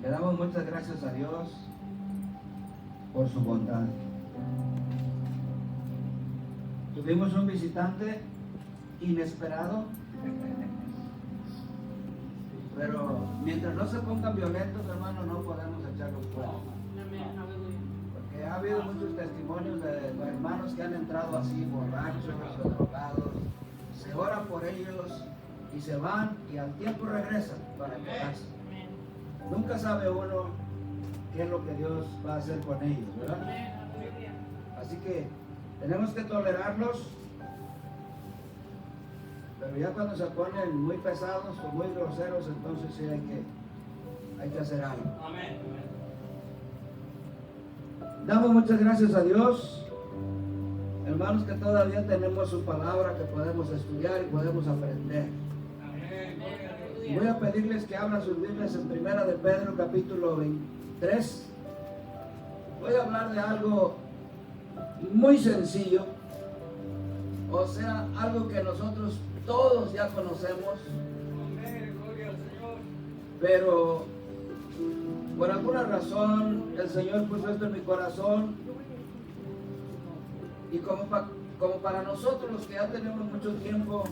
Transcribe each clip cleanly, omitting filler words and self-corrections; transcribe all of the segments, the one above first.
Le damos muchas gracias a Dios por su bondad. Tuvimos un visitante inesperado, pero mientras no se pongan violentos, hermano, no podemos echarlos fuera. Porque ha habido muchos testimonios de hermanos que han entrado así, borrachos o drogados. Se ora por ellos y se van y al tiempo regresan para quedarse. Nunca sabe uno qué es lo que Dios va a hacer con ellos, ¿verdad? Así que tenemos que tolerarlos, pero ya cuando se ponen muy pesados o muy groseros, entonces sí hay que hacer algo. Damos muchas gracias a Dios, hermanos, que todavía tenemos su palabra que podemos estudiar y podemos aprender. Voy a pedirles que abran sus Biblias en 1 de Pedro capítulo 23. Voy a hablar de algo muy sencillo, o sea, algo que nosotros todos ya conocemos, pero por alguna razón el Señor puso esto en mi corazón, y como para nosotros los que ya tenemos mucho tiempo,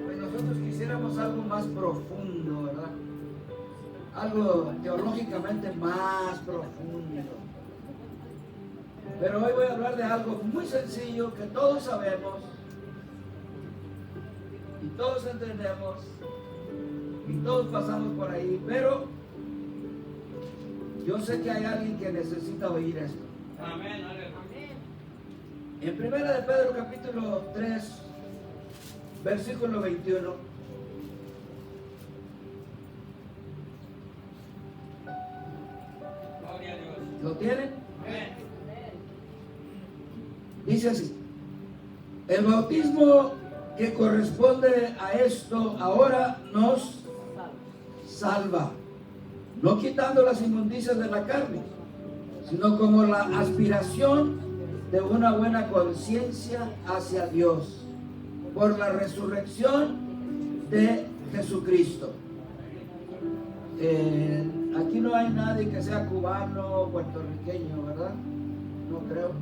pues nosotros quisiéramos algo más profundo, ¿verdad? Algo teológicamente más profundo. Pero hoy voy a hablar de algo muy sencillo que todos sabemos y todos entendemos y todos pasamos por ahí, pero yo sé que hay alguien que necesita oír esto. Amén. En 1 de Pedro capítulo 3, versículo 21. Gloria a Dios. ¿Lo tienen? Amén. Dice así: el bautismo que corresponde a esto ahora nos salva, no quitando las inmundicias de la carne, sino como la aspiración de una buena conciencia hacia Dios, por la resurrección de Jesucristo. Aquí no hay nadie que sea cubano o puertorriqueño, ¿verdad? No creo.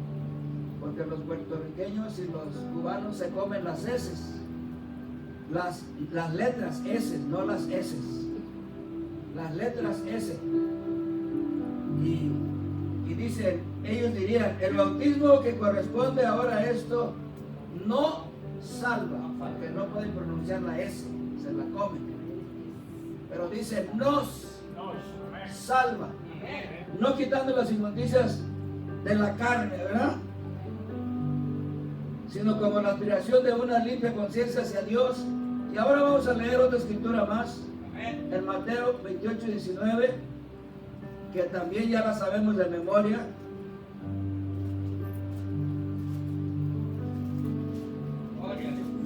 Porque los puertorriqueños y los cubanos se comen las heces, las letras S, no las heces, las letras S. Y dicen, ellos dirían, el bautismo que corresponde ahora a esto no salva, porque no pueden pronunciar la S, se la comen. Pero dicen, nos salva, no quitando las inmundicias de la carne, ¿verdad? Sino como la aspiración de una limpia conciencia hacia Dios. Y ahora vamos a leer otra escritura más, en Mateo 28, 19, que también ya la sabemos de memoria.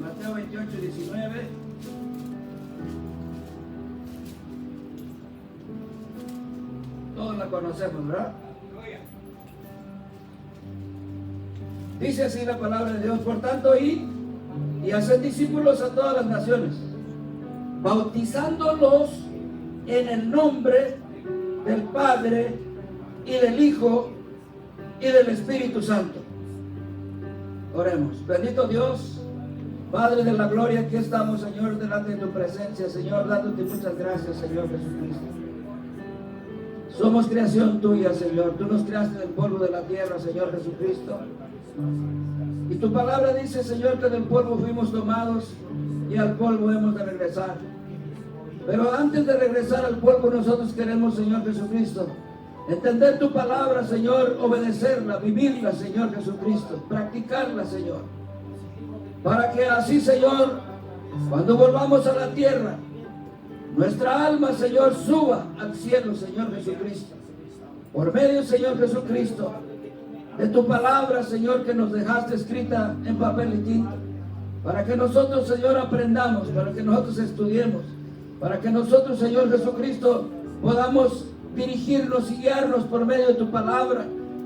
Mateo 28, 19. Todos la conocemos, ¿verdad? Dice así la palabra de Dios: por tanto, id y haced discípulos a todas las naciones, bautizándolos en el nombre del Padre y del Hijo y del Espíritu Santo. Oremos. Bendito Dios, Padre de la gloria, aquí estamos, Señor, delante de tu presencia, Señor, dándote muchas gracias, Señor Jesucristo. Somos creación tuya, Señor. Tú nos creaste del polvo de la tierra, Señor Jesucristo. Y tu palabra dice, Señor, que del polvo fuimos tomados y al polvo hemos de regresar. Pero antes de regresar al polvo, nosotros queremos, Señor Jesucristo, entender tu palabra, Señor, obedecerla, vivirla, Señor Jesucristo, practicarla, Señor. Para que así, Señor, cuando volvamos a la tierra, nuestra alma, Señor, suba al cielo, Señor Jesucristo. Por medio, Señor Jesucristo, de tu palabra, Señor, que nos dejaste escrita en papel y tinta, para que nosotros, Señor, aprendamos, para que nosotros estudiemos, para que nosotros, Señor Jesucristo, podamos dirigirnos y guiarnos por medio de tu palabra.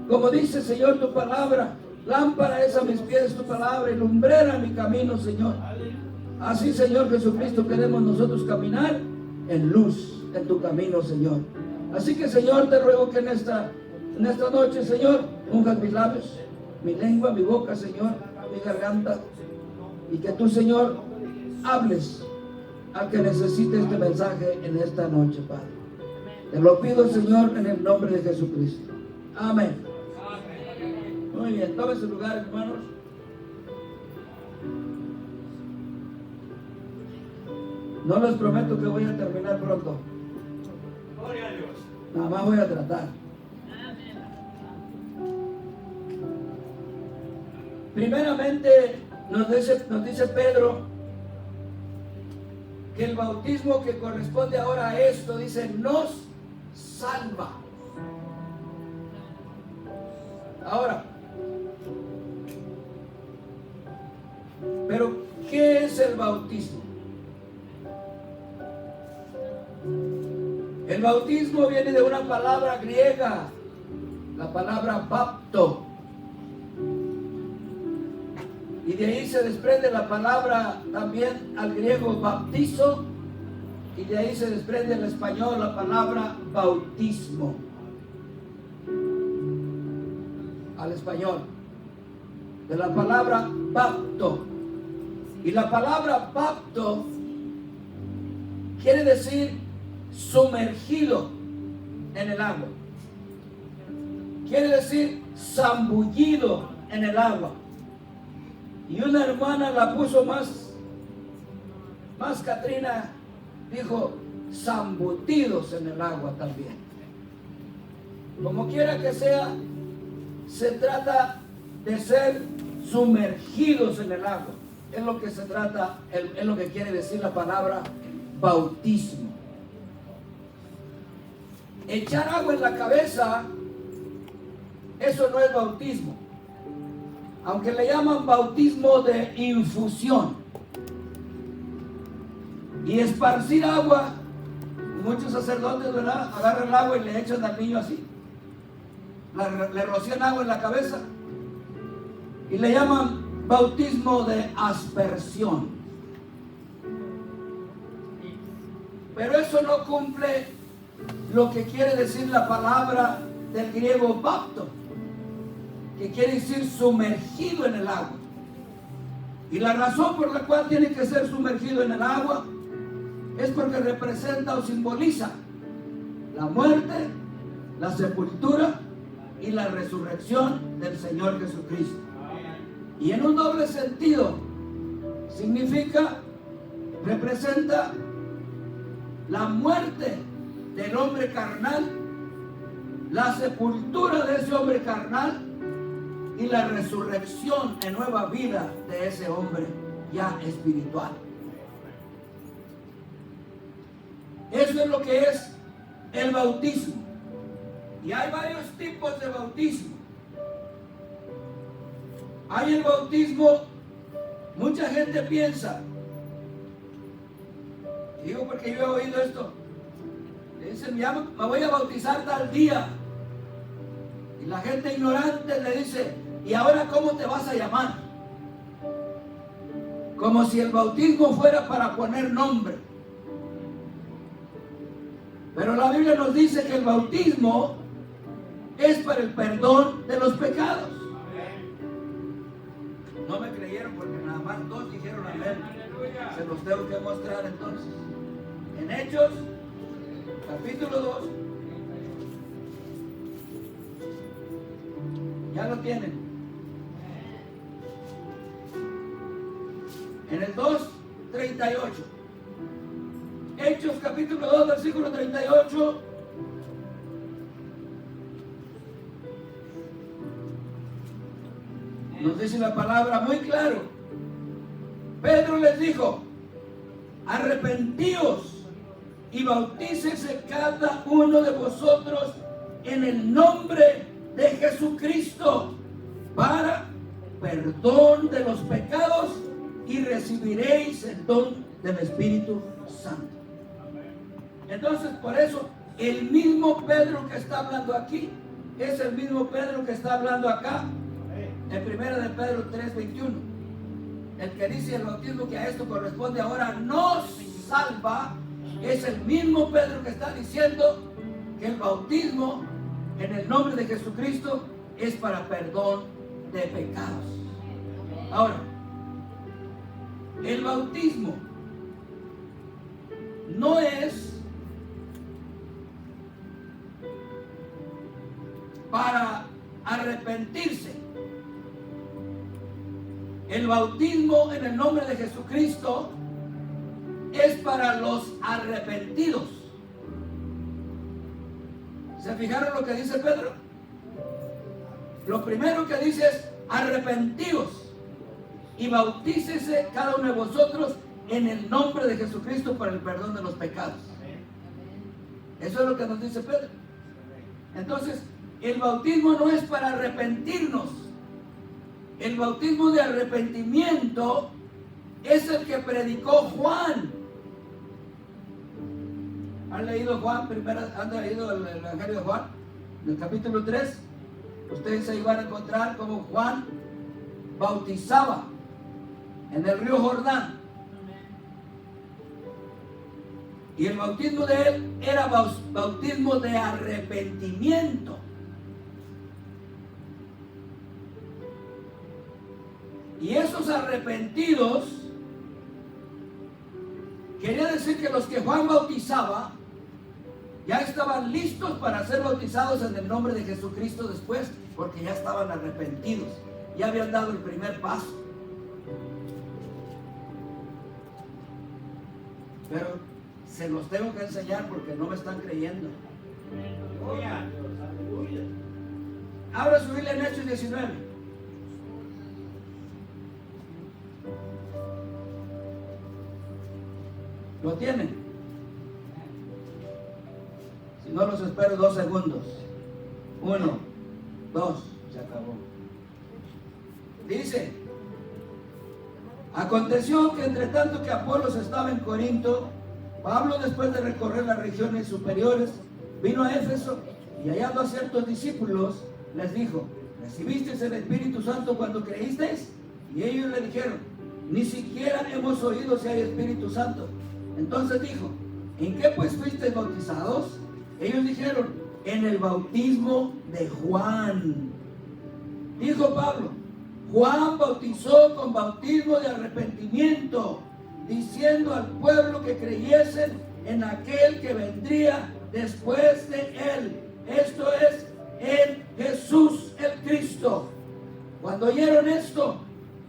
Como dice, Señor, tu palabra, lámpara es a mis pies tu palabra y lumbrera mi camino, Señor. Así, Señor Jesucristo, queremos nosotros caminar en luz en tu camino, Señor. Así que, Señor, te ruego que en esta noche, Señor, unjas mis labios, mi lengua, mi boca, Señor, mi garganta, y que tú, Señor, hables al que necesite este mensaje en esta noche, Padre. Te lo pido, Señor, en el nombre de Jesucristo. Amén. Muy bien, tomen su lugar, hermanos. No les prometo que voy a terminar pronto. Gloria a Dios. Nada más voy a tratar. Primeramente nos dice Pedro que el bautismo que corresponde ahora a esto, dice, nos salva. Ahora, pero ¿qué es el bautismo? El bautismo viene de una palabra griega, la palabra bapto. Y de ahí se desprende la palabra también al griego bautizo. Y de ahí se desprende al español la palabra bautismo. Al español. De la palabra bapto. Y la palabra bapto quiere decir sumergido en el agua. Quiere decir zambullido en el agua. Y una hermana la puso más Catrina, dijo, zambutidos en el agua también. Como quiera que sea, se trata de ser sumergidos en el agua. Es lo que se trata, es lo que quiere decir la palabra bautismo. Echar agua en la cabeza, eso no es bautismo. Aunque le llaman bautismo de infusión. Y esparcir agua, muchos sacerdotes, ¿verdad?, agarran el agua y le echan al niño así. Le rocían agua en la cabeza. Y le llaman bautismo de aspersión. Pero eso no cumple lo que quiere decir la palabra del griego bapto, que quiere decir sumergido en el agua. Y la razón por la cual tiene que ser sumergido en el agua es porque representa o simboliza la muerte, la sepultura y la resurrección del Señor Jesucristo. Y en un doble sentido, representa la muerte del hombre carnal, la sepultura de ese hombre carnal y la resurrección en nueva vida de ese hombre ya espiritual. Eso es lo que es el bautismo. Y hay varios tipos de bautismo. Hay el bautismo, mucha gente piensa, digo porque yo he oído esto, le dicen, ya me voy a bautizar tal día. Y la gente ignorante le dice, ¿y ahora cómo te vas a llamar? Como si el bautismo fuera para poner nombre. Pero la Biblia nos dice que el bautismo es para el perdón de los pecados. No me creyeron porque nada más dos dijeron amén. Se los tengo que mostrar entonces. En Hechos, capítulo 2. Ya lo tienen. En el 2:38. Hechos capítulo 2, versículo 38. Nos dice la palabra muy claro. Pedro les dijo, arrepentíos y bautícese cada uno de vosotros en el nombre de Jesucristo para perdón de los pecados y recibiréis el don del Espíritu Santo. Entonces, por eso, el mismo Pedro que está hablando aquí es el mismo Pedro que está hablando acá en 1 de Pedro 3:21. El que dice el bautismo que a esto corresponde ahora nos salva Es el mismo Pedro que está diciendo que el bautismo en el nombre de Jesucristo es para perdón de pecados. Ahora, el bautismo no es para arrepentirse. El bautismo en el nombre de Jesucristo es para los arrepentidos. ¿Se fijaron lo que dice Pedro? Lo primero que dice es arrepentidos y bautícese cada uno de vosotros en el nombre de Jesucristo para el perdón de los pecados. Eso es lo que nos dice Pedro. Entonces, el bautismo no es para arrepentirnos. El bautismo de arrepentimiento es el que predicó Juan. ¿Han leído Juan? ¿Han leído el Evangelio de Juan? En el capítulo 3, ustedes ahí van a encontrar cómo Juan bautizaba en el río Jordán. Y el bautismo de él era bautismo de arrepentimiento. Y esos arrepentidos, quería decir que los que Juan bautizaba ya estaban listos para ser bautizados en el nombre de Jesucristo después, porque ya estaban arrepentidos, ya habían dado el primer paso. Pero se los tengo que enseñar porque no me están creyendo. Abra su Biblia en Hechos 19. ¿Lo tienen? Si no, los espero 2 segundos. 1, 2, se acabó. Dice: aconteció que entre tanto que Apolos estaba en Corinto, Pablo, después de recorrer las regiones superiores, vino a Éfeso y hallando a ciertos discípulos, les dijo: ¿recibisteis el Espíritu Santo cuando creísteis? Y ellos le dijeron: ni siquiera hemos oído si hay Espíritu Santo. Entonces dijo: ¿en qué pues fuisteis bautizados? Ellos dijeron: en el bautismo de Juan. Dijo Pablo: Juan bautizó con bautismo de arrepentimiento, diciendo al pueblo que creyesen en aquel que vendría después de él, esto es, en Jesús el Cristo. Cuando oyeron esto,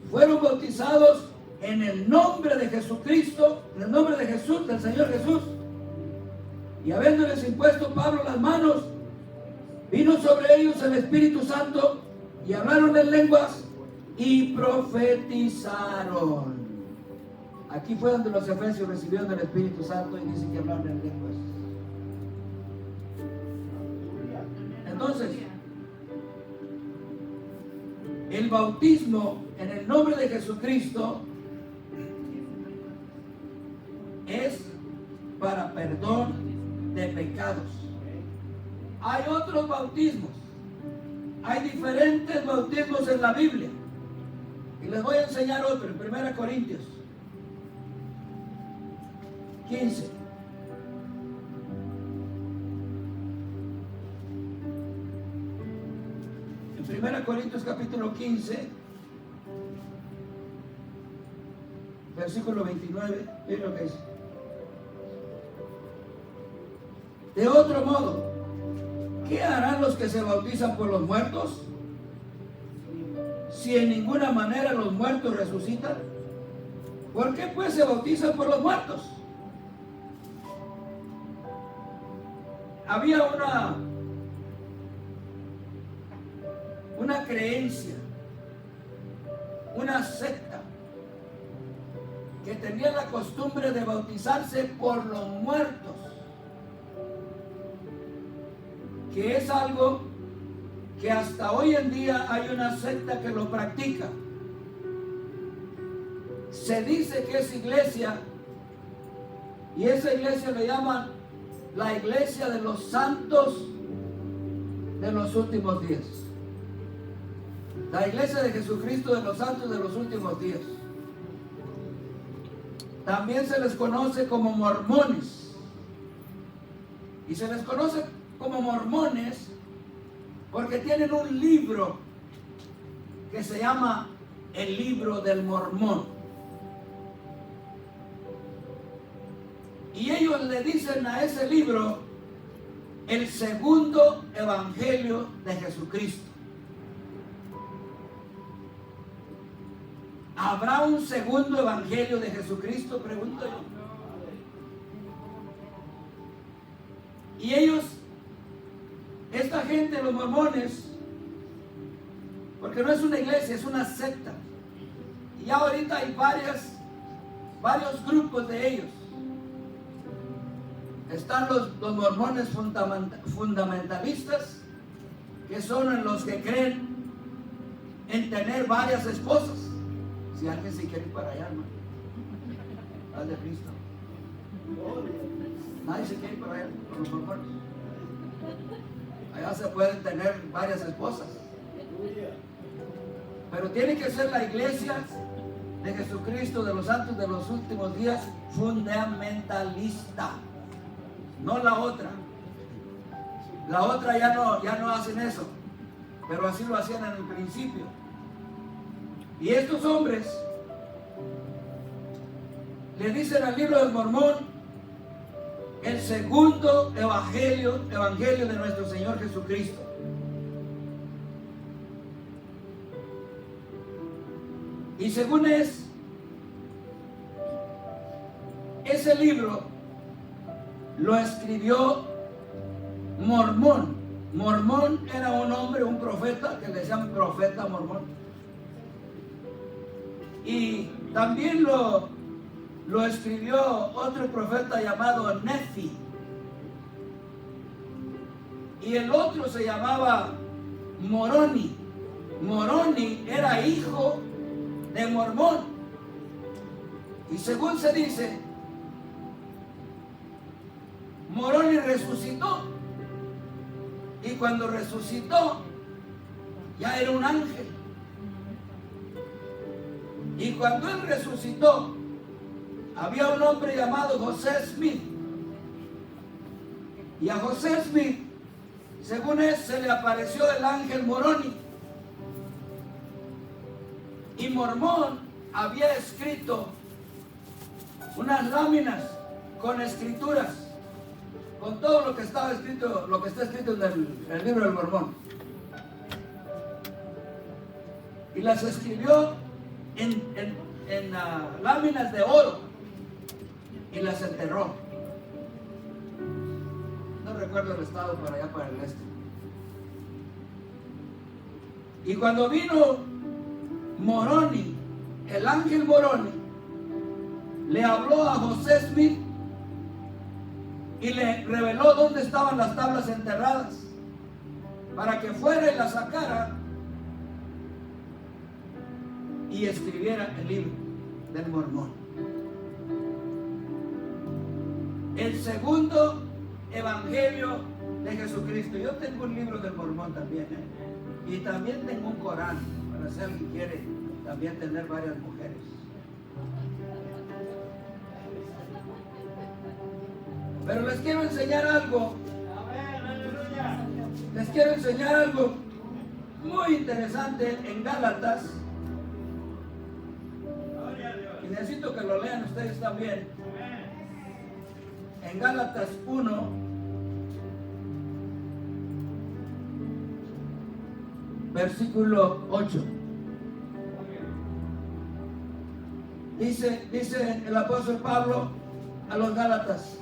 fueron bautizados en el nombre de Jesucristo, en el nombre de Jesús, del Señor Jesús. Y habiéndoles impuesto Pablo las manos, vino sobre ellos el Espíritu Santo y hablaron en lenguas y profetizaron. Aquí fue donde los efesios recibieron el Espíritu Santo y dice que hablaron en lenguas. Entonces, el bautismo en el nombre de Jesucristo es para perdón de pecados. Hay otros bautismos, hay diferentes bautismos en la Biblia, y les voy a enseñar otro en 1 Corintios 15. En 1 Corintios capítulo 15, versículo 29, miren lo que dice: de otro modo, ¿qué harán los que se bautizan por los muertos? Si en ninguna manera los muertos resucitan, ¿por qué pues se bautizan por los muertos? Había una creencia, una secta que tenía la costumbre de bautizarse por los muertos, que es algo que hasta hoy en día hay una secta que lo practica. Se dice que es iglesia, y esa iglesia le llaman la iglesia de los santos de los últimos días, la iglesia de Jesucristo de los santos de los últimos días. También se les conoce como mormones. Y se les conoce como mormones porque tienen un libro que se llama el Libro del Mormón. Y ellos le dicen a ese libro el segundo evangelio de Jesucristo. ¿Habrá un segundo evangelio de Jesucristo? Pregunto yo. Y ellos, esta gente, los mormones, porque no es una iglesia, es una secta. Y ya ahorita hay varios grupos de ellos. Están los mormones fundamentalistas, que son los que creen en tener varias esposas. Si alguien se quiere ir para allá, hermano, haz de Cristo. Nadie se quiere ir para allá con los mormones. Allá se pueden tener varias esposas. Pero tiene que ser la iglesia de Jesucristo de los santos de los últimos días fundamentalista, no la otra. La otra ya no hacen eso, pero así lo hacían en el principio. Y estos hombres le dicen al Libro del Mormón el segundo evangelio de nuestro Señor Jesucristo. Y según ese libro lo escribió Mormón. Mormón era un hombre, un profeta, que le decían profeta mormón. Y también lo escribió otro profeta llamado Nefi. Y el otro se llamaba Moroni. Moroni era hijo de Mormón. Y según se dice, Moroni resucitó. Y cuando resucitó, ya era un ángel. Y cuando él resucitó, había un hombre llamado José Smith. Y a José Smith, según él, se le apareció el ángel Moroni. Y Mormón había escrito unas láminas con escrituras, con todo lo que estaba escrito, lo que está escrito en el Libro del Mormón. Y las escribió en láminas de oro y las enterró. No recuerdo el estado, para allá, para el este. Y cuando vino Moroni, el ángel Moroni, le habló a José Smith y le reveló dónde estaban las tablas enterradas, para que fuera y las sacara y escribiera el Libro del Mormón. El segundo evangelio de Jesucristo. Yo tengo un Libro del Mormón también, y también tengo un Corán, para si alguien quiere también tener varias mujeres. Pero les quiero enseñar algo. Les quiero enseñar algo muy interesante en Gálatas. Y necesito que lo lean ustedes también. En Gálatas 1, versículo 8. Dice el apóstol Pablo a los Gálatas: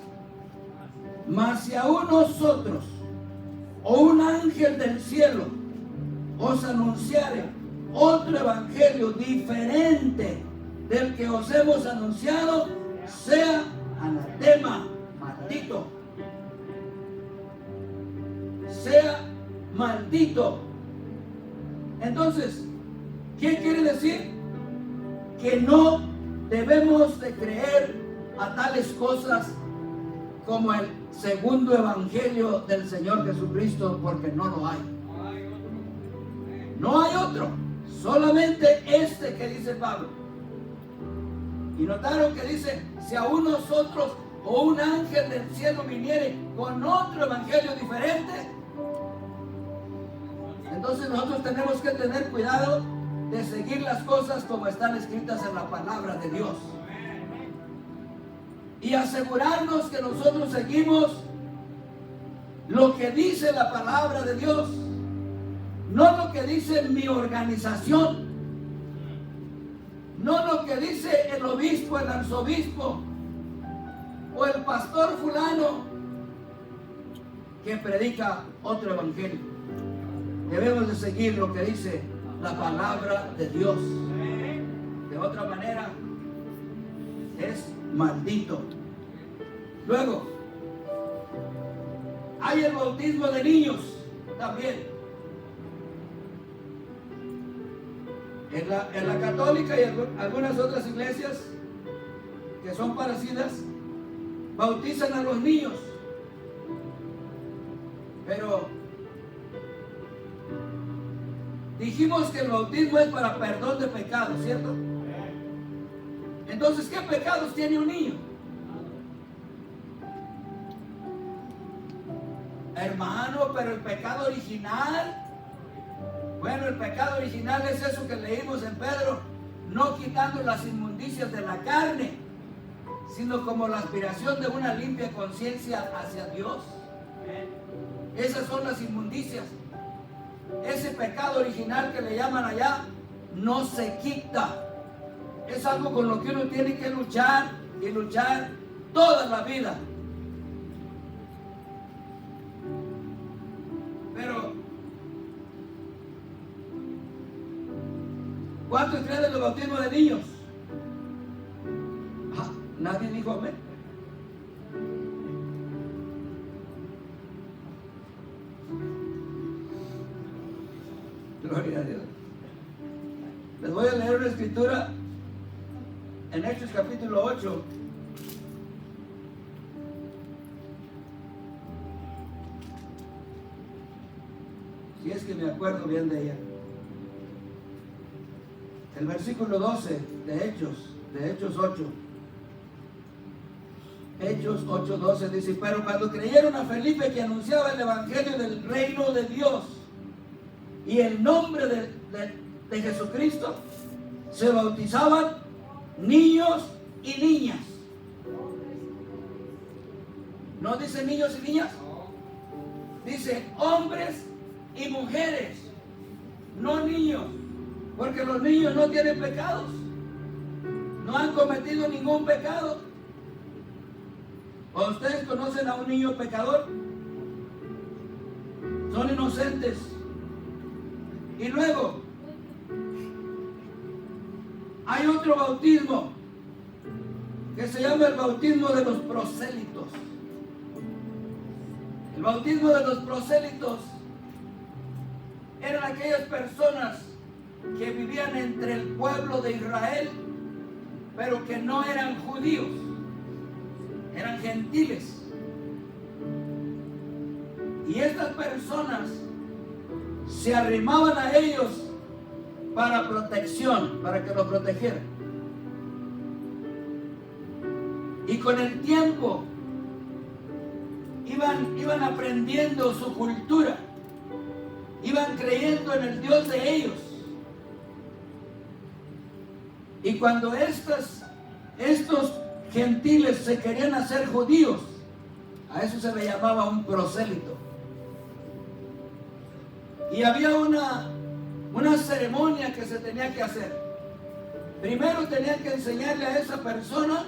mas si aún nosotros o un ángel del cielo os anunciare otro evangelio diferente del que os hemos anunciado, sea anatema, maldito. Sea maldito. Entonces, ¿qué quiere decir? Que no debemos de creer a tales cosas como el segundo evangelio del Señor Jesucristo, porque no lo hay. No hay otro, solamente este que dice Pablo. Y notaron que dice: si aún nosotros o un ángel del cielo viniere con otro evangelio diferente, entonces nosotros tenemos que tener cuidado de seguir las cosas como están escritas en la palabra de Dios. Y asegurarnos que nosotros seguimos lo que dice la palabra de Dios, no lo que dice mi organización, no lo que dice el obispo, el arzobispo o el pastor fulano que predica otro evangelio. Debemos de seguir lo que dice la palabra de Dios. De otra manera es maldito. Luego hay el bautismo de niños también. En la católica y algunas otras iglesias que son parecidas bautizan a los niños, pero dijimos que el bautismo es para perdón de pecados, ¿cierto? Entonces, ¿qué pecados tiene un niño? Hermano, pero el pecado original, bueno, el pecado original es eso que leímos en Pedro, no quitando las inmundicias de la carne, sino como la aspiración de una limpia conciencia hacia Dios. Esas son las inmundicias. Ese pecado original que le llaman allá no se quita. Es algo con lo que uno tiene que luchar y luchar toda la vida. Pero ¿cuántos creen en el bautismo de niños? Nadie dijo amén. Gloria a Dios. Les voy a leer una escritura en Hechos capítulo 8. Si es que me acuerdo bien de ella. El versículo 12 de Hechos 8. Hechos 8:12 dice: pero cuando creyeron a Felipe que anunciaba el evangelio del reino de Dios y el nombre de Jesucristo, se bautizaban niños y niñas. ¿No dice niños y niñas? Dice hombres y mujeres, no niños, porque los niños no tienen pecados, no han cometido ningún pecado. ¿O ustedes conocen a un niño pecador? Son inocentes. Y luego hay otro bautismo que se llama el bautismo de los prosélitos. El bautismo de los prosélitos eran aquellas personas que vivían entre el pueblo de Israel, pero que no eran judíos, eran gentiles. Y estas personas se arrimaban a ellos para protección, para que lo protegieran. Y con el tiempo iban aprendiendo su cultura, iban creyendo en el Dios de ellos. Y cuando estos gentiles se querían hacer judíos, a eso se le llamaba un prosélito. Y había una ceremonia que se tenía que hacer. Primero tenían que enseñarle a esa persona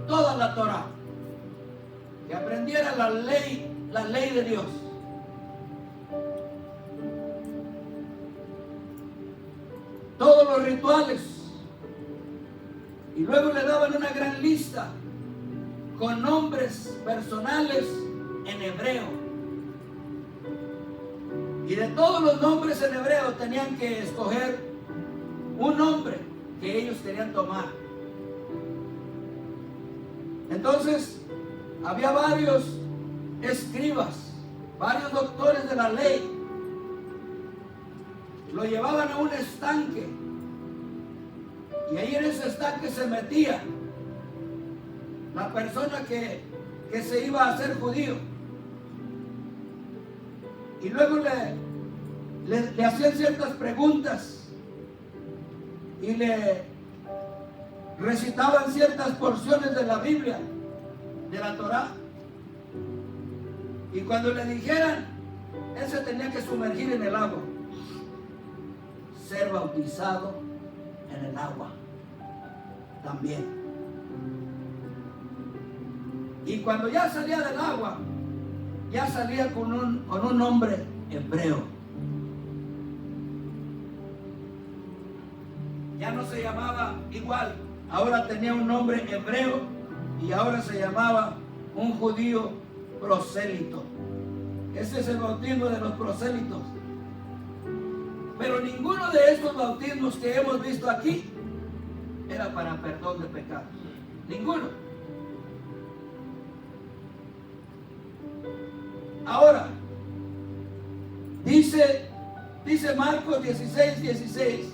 toda la Torá, que aprendiera la ley de Dios. Todos los rituales. Y luego le daban una gran lista con nombres personales en hebreo. Y de todos los nombres en hebreo tenían que escoger un nombre que ellos querían tomar. Entonces había varios escribas, varios doctores de la ley. Lo llevaban a un estanque y ahí en ese estanque se metían la persona que se iba a hacer judío. Y luego le hacían ciertas preguntas y le recitaban ciertas porciones de la Biblia, de la Torá. Y cuando le dijeran, él se tenía que sumergir en el agua, ser bautizado en el agua también. Y cuando ya salía del agua, ya salía con un nombre hebreo. Ya no se llamaba igual, ahora tenía un nombre hebreo y ahora se llamaba un judío prosélito. Ese es el bautismo de los prosélitos. Pero ninguno de estos bautismos que hemos visto aquí era para perdón de pecados. Ninguno. Ahora, dice Marcos 16:16,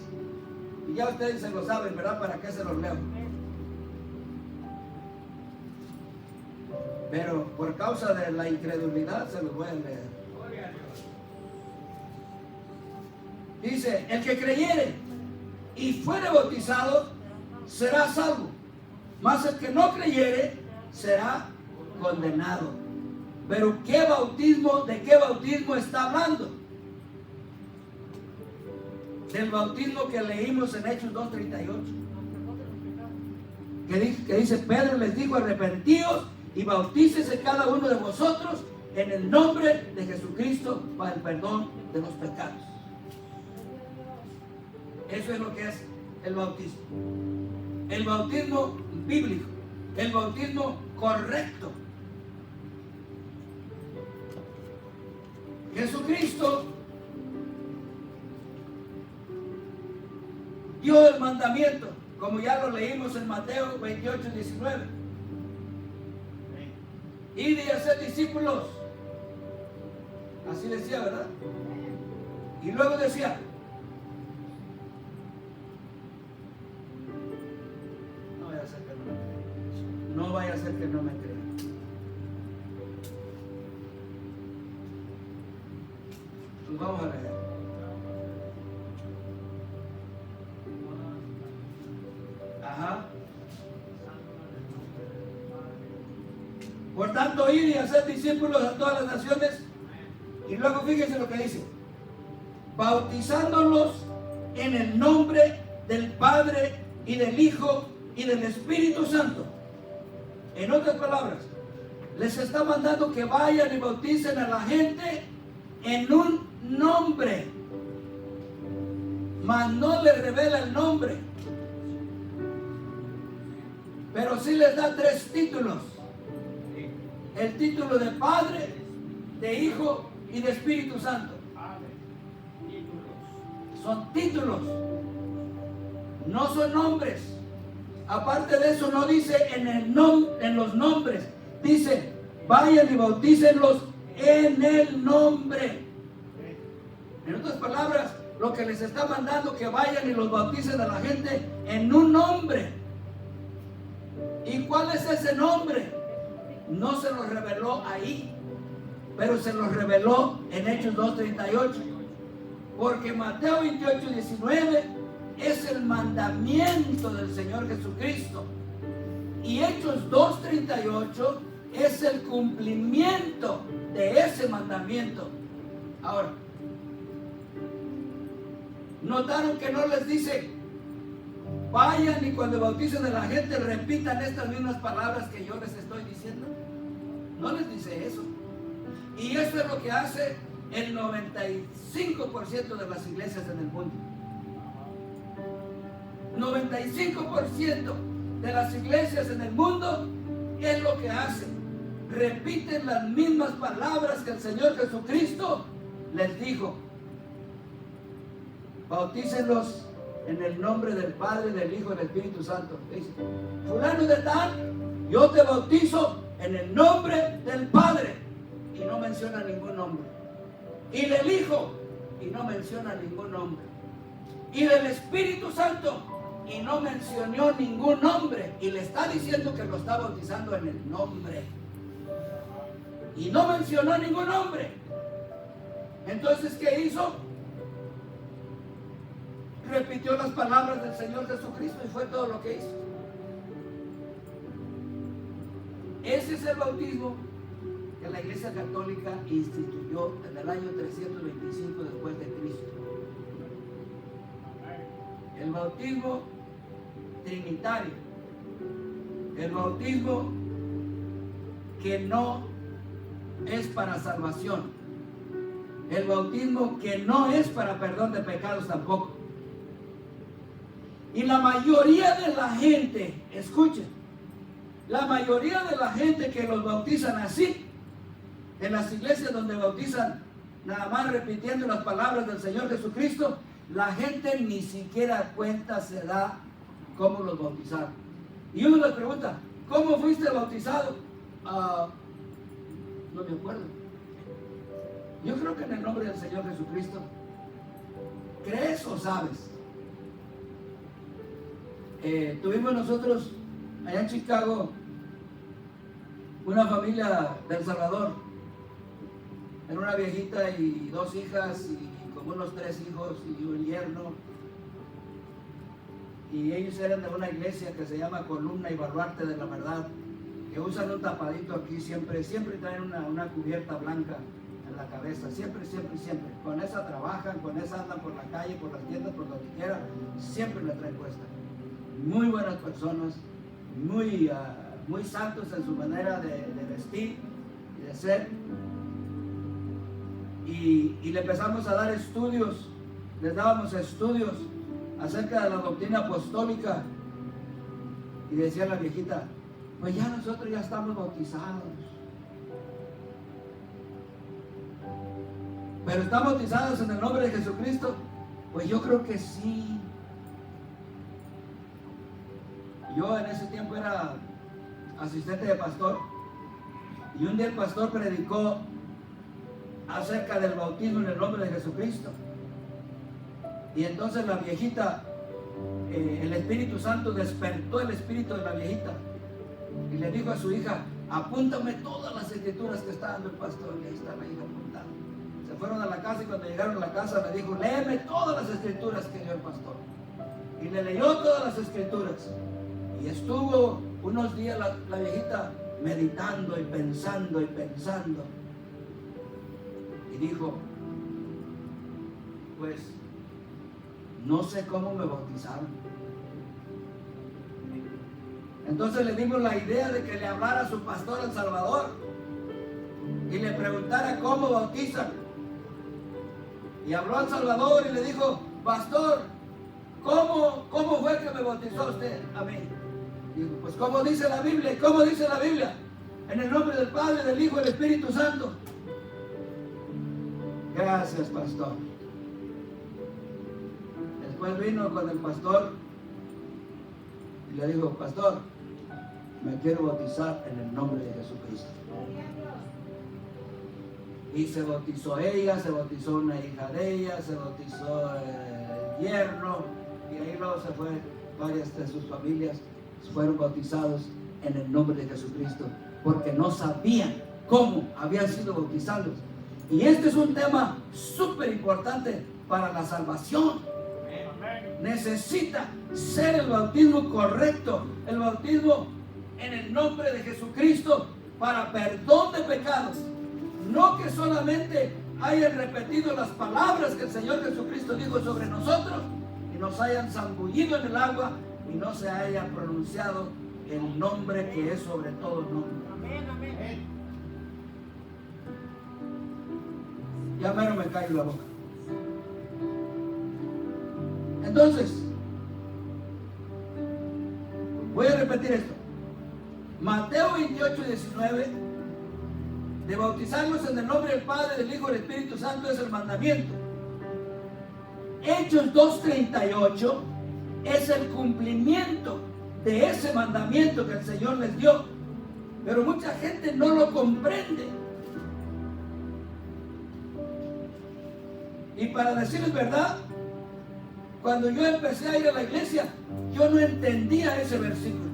y ya ustedes se lo saben, ¿verdad? ¿Para qué se los leo? Pero por causa de la incredulidad se los voy a leer. Dice, el que creyere y fuere bautizado será salvo, mas el que no creyere será condenado. Pero ¿de qué bautismo está hablando? Del bautismo que leímos en Hechos 2:38. Que dice, Pedro les dijo, arrepentíos y bautícese cada uno de vosotros en el nombre de Jesucristo para el perdón de los pecados. Eso es lo que es el bautismo. El bautismo bíblico, el bautismo correcto. Jesucristo dio el mandamiento, como ya lo leímos en Mateo 28:19. Id y hacer discípulos. Así decía, ¿verdad? Y luego decía, no vaya a ser que no me crean. Pues vamos a leer. Ajá. Por tanto, ir y hacer discípulos a todas las naciones. Y luego fíjense lo que dice: bautizándolos en el nombre del Padre y del Hijo y del Espíritu Santo. En otras palabras, les está mandando que vayan y bauticen a la gente en un nombre, mas no les revela el nombre, pero sí les da 3 títulos: el título de Padre, de Hijo y de Espíritu Santo. Son títulos, no son nombres. Aparte de eso, no dice en los nombres, dice vayan y bautícenlos en el nombre. En otras palabras, lo que les está mandando, que vayan y los bauticen a la gente en un nombre. ¿Y cuál es ese nombre? No se los reveló ahí, pero se los reveló en Hechos 2:38. Porque Mateo 28:19 es el mandamiento del Señor Jesucristo. Y Hechos 2:38 es el cumplimiento de ese mandamiento. Ahora, ¿notaron que no les dice vayan y cuando bauticen a la gente repitan estas mismas palabras que yo les estoy diciendo? No les dice eso. Y eso es lo que hace el 95% de las iglesias en el mundo. 95% de las iglesias en el mundo es lo que hacen. Repiten las mismas palabras que el Señor Jesucristo les dijo. Bautícenlos en el nombre del Padre, del Hijo y del Espíritu Santo. Dice, fulano de tal, yo te bautizo en el nombre del Padre, y no menciona ningún nombre, y del Hijo, y no menciona ningún nombre, y del Espíritu Santo, y no mencionó ningún nombre. Y le está diciendo que lo está bautizando en el nombre. Y no mencionó ningún nombre. Entonces, ¿qué hizo? Repitió las palabras del Señor Jesucristo y fue todo lo que hizo. Ese es el bautismo que la Iglesia Católica instituyó en el año 325 después de Cristo. El bautismo trinitario, el bautismo que no es para salvación, el bautismo que no es para perdón de pecados tampoco. Y la mayoría de la gente, escuchen, la mayoría de la gente que los bautizan así, en las iglesias donde bautizan nada más repitiendo las palabras del Señor Jesucristo, la gente ni siquiera cuenta se da cómo los bautizaron. Y uno les pregunta, ¿cómo fuiste bautizado? No me acuerdo. Yo creo que en el nombre del Señor Jesucristo. ¿Crees o sabes? Tuvimos nosotros allá en Chicago una familia de El Salvador. Era una viejita y 2 hijas y como unos 3 hijos y un yerno. Y ellos eran de una iglesia que se llama Columna y Baluarte de la Verdad, que usan un tapadito aquí siempre traen una cubierta blanca en la cabeza, siempre. Con esa trabajan, con esa andan por la calle, por las tiendas, por donde quiera, siempre la traen puesta. Muy buenas personas, muy santos en su manera de vestir y de ser. Y le empezamos a dar estudios, les dábamos estudios acerca de la doctrina apostólica. Y decía la viejita, pues ya nosotros ya estamos bautizados. ¿Pero están bautizados en el nombre de Jesucristo? Pues yo creo que sí. Yo en ese tiempo era asistente de pastor. Y un día el pastor predicó acerca del bautismo en el nombre de Jesucristo. Y entonces la viejita, el Espíritu Santo despertó el espíritu de la viejita y le dijo a su hija, apúntame todas las escrituras que está dando el pastor. Y ahí está la hija apuntando. Se fueron a la casa y cuando llegaron a la casa le dijo, léeme todas las escrituras que dio el pastor. Y le leyó todas las escrituras. Y estuvo unos días la viejita meditando y pensando. Y dijo, pues no sé cómo me bautizaron. Entonces le dimos la idea de que le hablara a su pastor El Salvador y le preguntara cómo bautizan. Y habló al Salvador y le dijo, pastor, ¿cómo fue que me bautizó usted a mí? Dijo, pues ¿cómo dice la Biblia? ¿Cómo dice la Biblia? En el nombre del Padre, del Hijo y del Espíritu Santo. Gracias, pastor. Después vino con el pastor y le dijo, pastor, me quiero bautizar en el nombre de Jesucristo. Y se bautizó ella, se bautizó una hija de ella, se bautizó el yerno, y ahí luego se fue, varias de sus familias fueron bautizados en el nombre de Jesucristo, porque no sabían cómo habían sido bautizados. Y este es un tema súper importante para la salvación. Necesita ser el bautismo correcto, el bautismo en el nombre de Jesucristo para perdón de pecados. No que solamente hayan repetido las palabras que el Señor Jesucristo dijo sobre nosotros y nos hayan zambullido en el agua y no se haya pronunciado el nombre que es sobre todo nombre. Amén, amén. Ya mero me callo la boca. Entonces, voy a repetir esto. Mateo 28, 19, de bautizarnos en el nombre del Padre, del Hijo y del Espíritu Santo es el mandamiento. Hechos 2:38 es el cumplimiento de ese mandamiento que el Señor les dio. Pero mucha gente no lo comprende. Y para decirles verdad, cuando yo empecé a ir a la iglesia, yo no entendía ese versículo.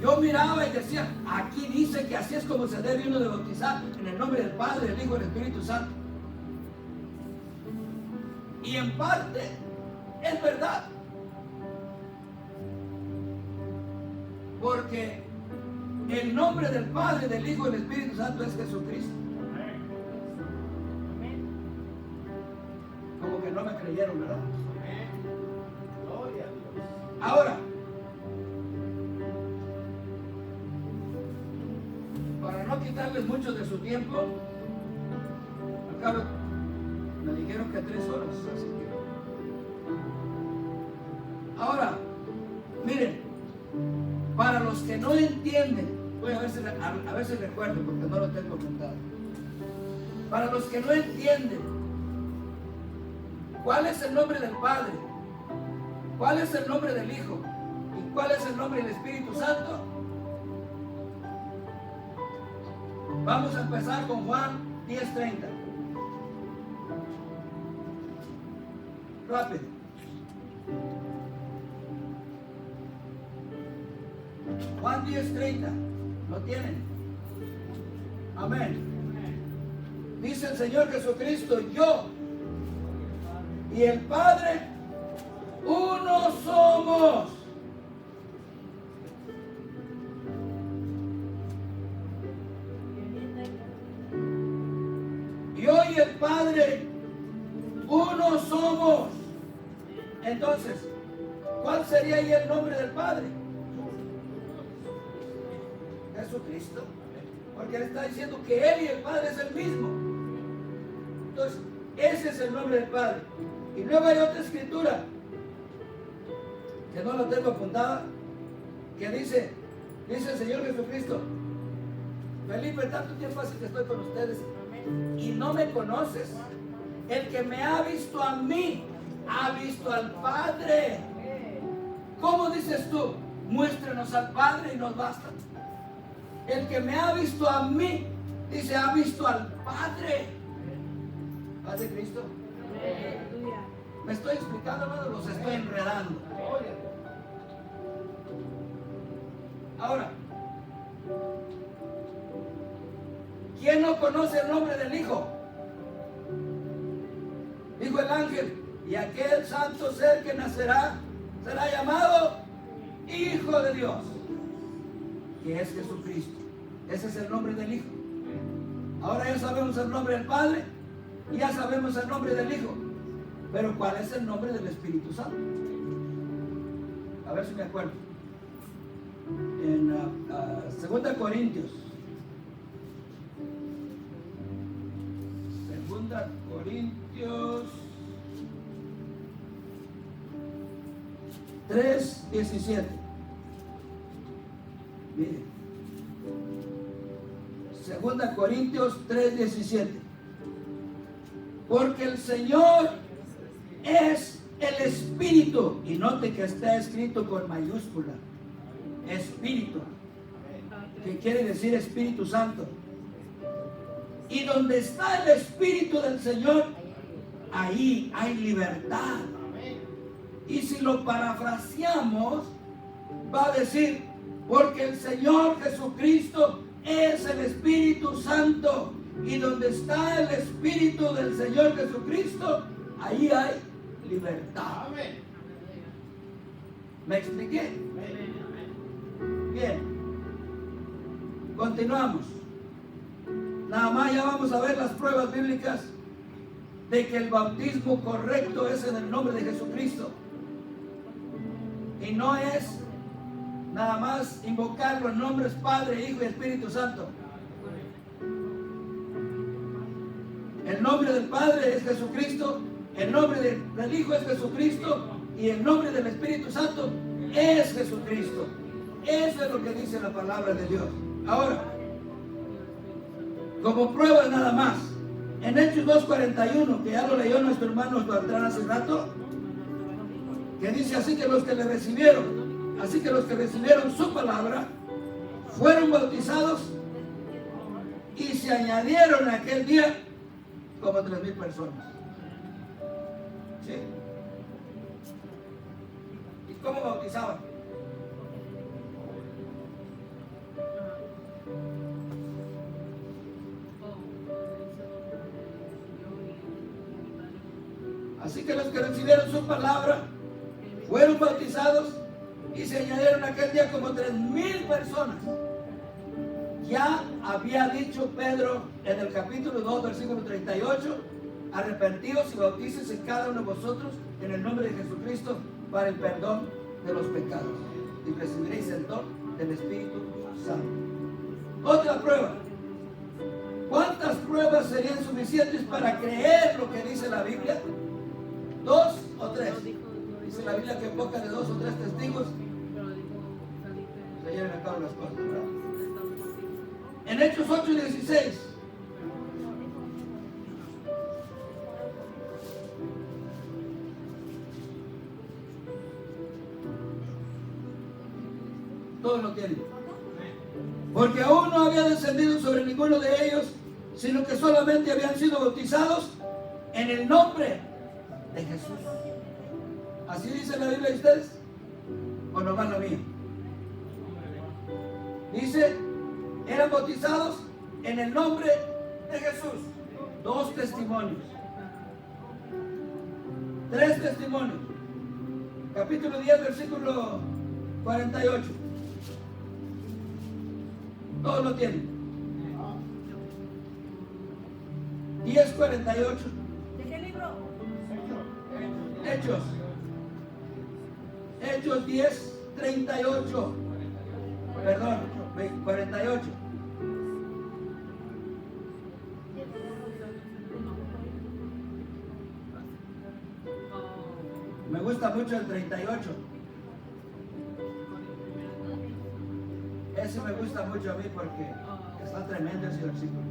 Yo miraba y decía, aquí dice que así es como se debe uno de bautizar, en el nombre del Padre, del Hijo y del Espíritu Santo. Y en parte es verdad. Porque el nombre del Padre, del Hijo y del Espíritu Santo es Jesucristo. Como que no me creyeron, ¿verdad? Ahora, para no quitarles mucho de su tiempo, al cabo me dijeron que 3 horas, así que... Ahora, miren, para los que no entienden, voy a ver si recuerdo porque no lo tengo apuntado. Para los que no entienden, ¿cuál es el nombre del Padre? ¿Cuál es el nombre del Hijo? ¿Y cuál es el nombre del Espíritu Santo? Vamos a empezar con Juan 10:30. Rápido. Juan 10:30. ¿Lo tienen? Amén. Dice el Señor Jesucristo, yo y el Padre uno somos. Yo y el Padre uno somos. Entonces, ¿cuál sería ahí el nombre del Padre? Jesucristo. Porque Él está diciendo que Él y el Padre es el mismo. Entonces, ese es el nombre del Padre. Y luego hay otra escritura que no la tengo apuntada, que dice el Señor Jesucristo, Felipe, tanto tiempo hace que estoy con ustedes y no me conoces. El que me ha visto a mí, ha visto al Padre. ¿Cómo dices tú? Muéstrenos al Padre y nos basta. El que me ha visto a mí, dice, ha visto al Padre. ¿Paz de Cristo? ¿Me estoy explicando, hermano? Los estoy enredando. Ahora, ¿quién no conoce el nombre del Hijo? Dijo el ángel, y aquel santo ser que nacerá será llamado Hijo de Dios, que es Jesucristo. Ese es el nombre del Hijo. Ahora ya sabemos el nombre del Padre y ya sabemos el nombre del Hijo. Pero ¿cuál es el nombre del Espíritu Santo? A ver si me acuerdo. En 2 Corintios. 2 Corintios 3:17. Miren. 2 Corintios 3:17. Porque el Señor es el Espíritu. Y note que está escrito con mayúscula. Espíritu. Que quiere decir Espíritu Santo. Y donde está el Espíritu del Señor, ahí hay libertad. Y si lo parafraseamos, va a decir, porque el Señor Jesucristo es el Espíritu Santo. Y donde está el Espíritu del Señor Jesucristo, ahí hay libertad. ¿Me expliqué? Bien. Continuamos. Nada más ya vamos a ver las pruebas bíblicas de que el bautismo correcto es en el nombre de Jesucristo. Y no es nada más invocar los nombres Padre, Hijo y Espíritu Santo. El nombre del Padre es Jesucristo, el nombre del Hijo es Jesucristo y el nombre del Espíritu Santo es Jesucristo. Eso es lo que dice la palabra de Dios. Ahora, como prueba nada más, en Hechos 2:41, que ya lo leyó nuestro hermano Beltrán hace rato, que dice así que los que le recibieron, así que los que recibieron su palabra, fueron bautizados y se añadieron aquel día como 3,000 personas. ¿Sí? ¿Cómo bautizaban? Así que los que recibieron su palabra fueron bautizados y se añadieron aquel día como 3,000 personas. Ya había dicho Pedro en el capítulo 2, versículo 38, arrepentidos y bautícense cada uno de vosotros en el nombre de Jesucristo para el perdón de los pecados y recibiréis el don del Espíritu Santo. Otra prueba. ¿Cuántas pruebas serían suficientes para creer lo que dice la Biblia? 2 o 3. Dice la Biblia que en boca de 2 o 3 testigos se llevan a cabo las cosas, ¿verdad? En Hechos 8:16. Todos lo tienen. Porque aún no había descendido sobre ninguno de ellos, sino que solamente habían sido bautizados en el nombre de Jesús. ¿Así dice la Biblia de ustedes? ¿O nomás la mía? Dice, eran bautizados en el nombre de Jesús. 2 testimonios. 3 testimonios. Capítulo 10, versículo 48. Todos lo tienen. 10:48. ¿De qué libro? Hechos. Hechos 10:38. Perdón, 48. Me gusta mucho el 38. Ese me gusta mucho a mí porque está tremendo ese versículo.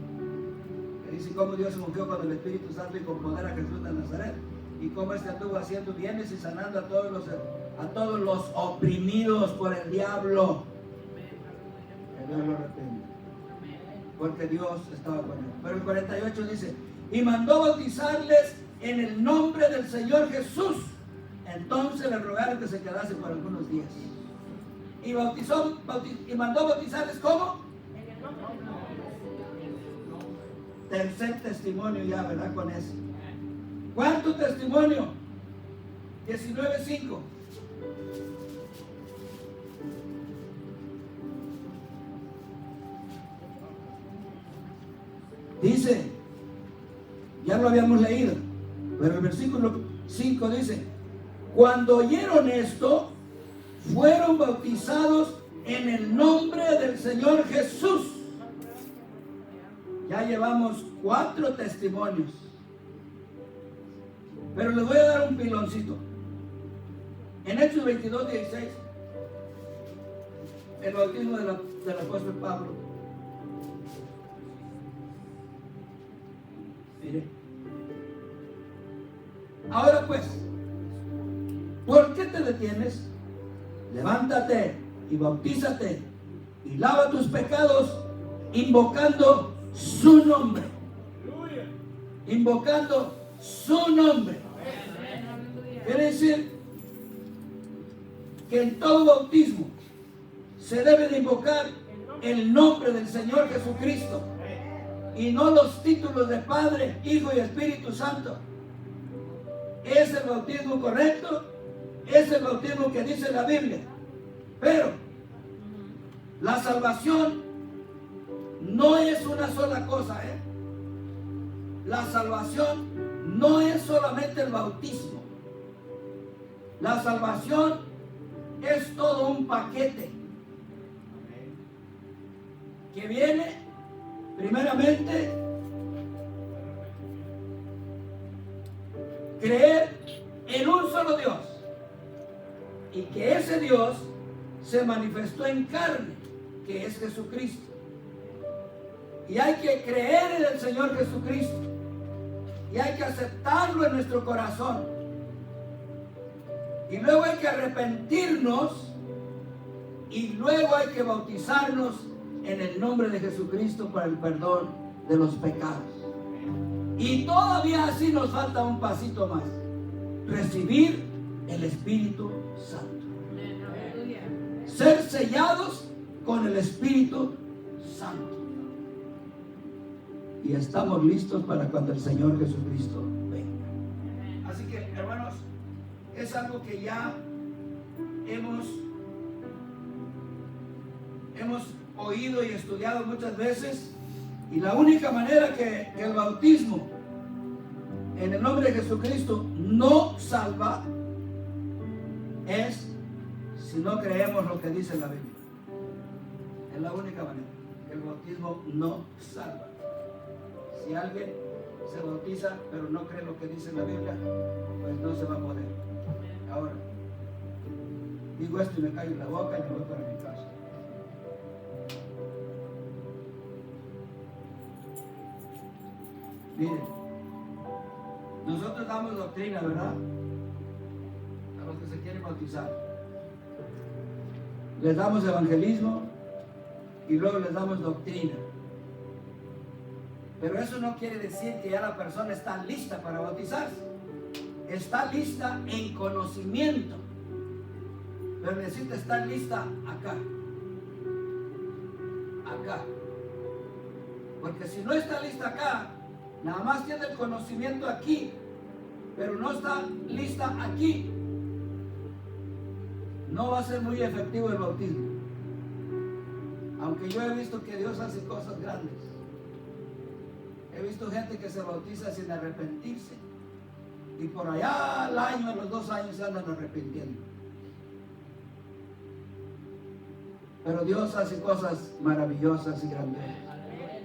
Que dice cómo Dios se ungió con el Espíritu Santo y con poder a Jesús de Nazaret. Y cómo este anduvo haciendo bienes y sanando a todos los oprimidos por el diablo. Que Dios lo retenga. Porque Dios estaba con él. Pero el 48 dice, y mandó bautizarles en el nombre del Señor Jesús. Entonces le rogaron que se quedase por algunos días. Y mandó bautizarles ¿cómo? Tercer testimonio ya, ¿verdad? Con eso. ¿Cuánto testimonio? 19:5. Dice, ya lo habíamos leído, pero el versículo 5 dice, cuando oyeron esto, fueron bautizados en el nombre del Señor Jesús. Ya llevamos 4 testimonios. Pero les voy a dar un piloncito. En Hechos 22:16, el bautismo del apóstol Pablo. Mire. Ahora pues, ¿por qué te detienes? Levántate y bautízate y lava tus pecados invocando su nombre. Invocando su nombre. Quiere decir que en todo bautismo se debe de invocar el nombre del Señor Jesucristo y no los títulos de Padre, Hijo y Espíritu Santo. Es el bautismo correcto, es el bautismo que dice la Biblia. Pero la salvación no es una sola cosa, ¿eh? La salvación no es solamente el bautismo. La salvación es todo un paquete que viene primeramente creer en un solo Dios y que ese Dios se manifestó en carne, que es Jesucristo. Y hay que creer en el Señor Jesucristo y hay que aceptarlo en nuestro corazón. Y luego hay que arrepentirnos y luego hay que bautizarnos en el nombre de Jesucristo para el perdón de los pecados. Y todavía así nos falta un pasito más: recibir el Espíritu Santo. ser sellados con el Espíritu Santo. Y estamos listos para cuando el Señor Jesucristo venga. Así que, hermanos, es algo que ya hemos oído y estudiado muchas veces, y la única manera que el bautismo en el nombre de Jesucristo no salva es si no creemos lo que dice la Biblia. Es la única manera. El bautismo no salva. Si alguien se bautiza pero no cree lo que dice la Biblia, pues no se va a poder. Ahora, digo esto y me callo la boca y me voy para mi casa. Miren, nosotros damos doctrina, ¿verdad? A los que se quieren bautizar. Les damos evangelismo y luego les damos doctrina. Pero eso no quiere decir que ya la persona está lista para bautizarse. Está lista en conocimiento, pero necesita estar lista acá. Acá. Porque si no está lista acá, nada más tiene el conocimiento aquí, pero no está lista aquí, no va a ser muy efectivo el bautismo. Aunque yo he visto que Dios hace cosas grandes. He visto gente que se bautiza sin arrepentirse, y por allá al año, a los 2 años se andan arrepintiendo. Pero Dios hace cosas maravillosas y grandiosas.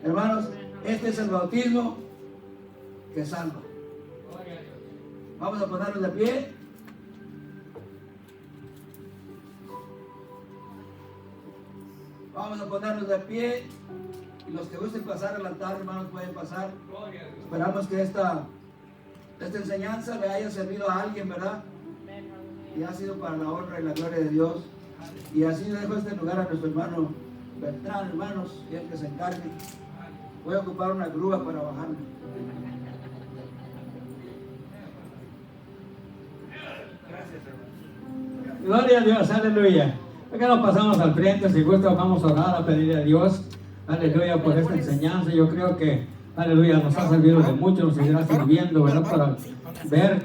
Hermanos, este es el bautismo que salva. Vamos a ponernos de pie. Vamos a ponernos de pie. Y los que gusten pasar al altar, hermanos, pueden pasar. Esperamos que esta enseñanza le haya servido a alguien, ¿verdad? Y ha sido para la honra y la gloria de Dios. Y así dejo este lugar a nuestro hermano Beltrán, hermanos, y el que se encargue. Voy a ocupar una grúa para bajarme. Gracias, hermano. Gloria a Dios, aleluya. Acá nos pasamos al frente, si gusta vamos a orar, a pedirle a Dios, aleluya, por esta enseñanza. Yo creo que, aleluya, nos ha servido de mucho, nos seguirá sirviendo, ¿verdad? Para ver que